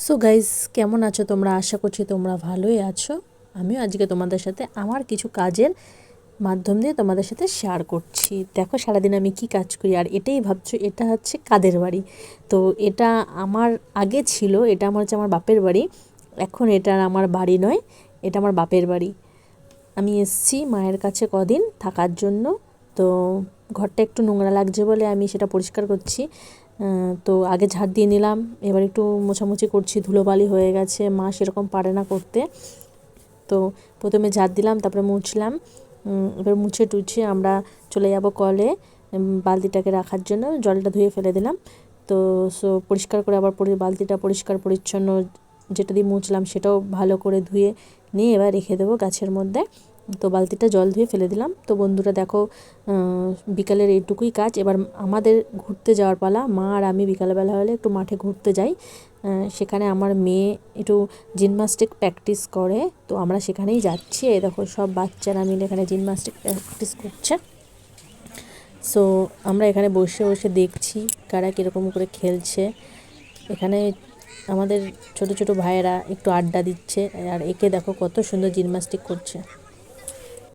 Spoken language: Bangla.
সো গাইস, কেমন আছো তোমরা? আশা করছি তোমরা ভালোই আছো। আমিও আজকে তোমাদের সাথে আমার কিছু কাজের মাধ্যম দিয়ে তোমাদের সাথে শেয়ার করছি। দেখো সারাদিন আমি কি কাজ করি, আর এটাই ভাবছো এটা হচ্ছে কাদের বাড়ি। তো এটা আমার আগে ছিল, এটা হচ্ছে আমার বাপের বাড়ি। এখন এটা আর আমার বাড়ি নয়, এটা আমার বাপের বাড়ি। আমি এসছি মায়ের কাছে কদিন থাকার জন্য। তো ঘরটা একটু নোংরা লাগছে বলে আমি সেটা পরিষ্কার করছি। তো আগে ঝাড় দিয়ে নিলাম, এবার একটু মোছামুছি করছি, ধুলোবালি হয়ে গেছে, মা সেরকম পারে না করতে। তো প্রথমে ঝাড় দিলাম, তারপরে মুছলাম। এবার মুছে টুছে আমরা চলে যাব কলে বালতিটাকে রাখার জন্য। জলটা ধুয়ে ফেলে দিলাম। তো পরিষ্কার করে আবার বালতিটা পরিষ্কার পরিচ্ছন্ন যেটা দিয়ে মুছলাম সেটাও ভালো করে ধুয়ে নিয়ে এবার রেখে দেবো গাছের মধ্যে। তো বালতিটা জল ধুয়ে ফেলে দিলাম। তো বন্ধুরা দেখো, বিকালের এইটুকুই কাজ। এবার আমাদের ঘুরতে যাওয়ার পালা। মা আর আমি বিকালবেলা হলে একটু মাঠে ঘুরতে যাই। সেখানে আমার মেয়ে একটু জিমন্যাস্টিক প্র্যাকটিস করে, তো আমরা সেখানেই যাচ্ছি। এই দেখো সব বাচ্চারা মিলে এখানে জিমন্যাস্টিক প্র্যাকটিস করছে। সো আমরা এখানে বসে বসে দেখছি কারা কীরকম করে খেলছে। এখানে আমাদের ছোট ছোট ভাইয়েরা একটু আড্ডা দিচ্ছে, আর একে দেখো কত সুন্দর জিমন্যাস্টিক করছে।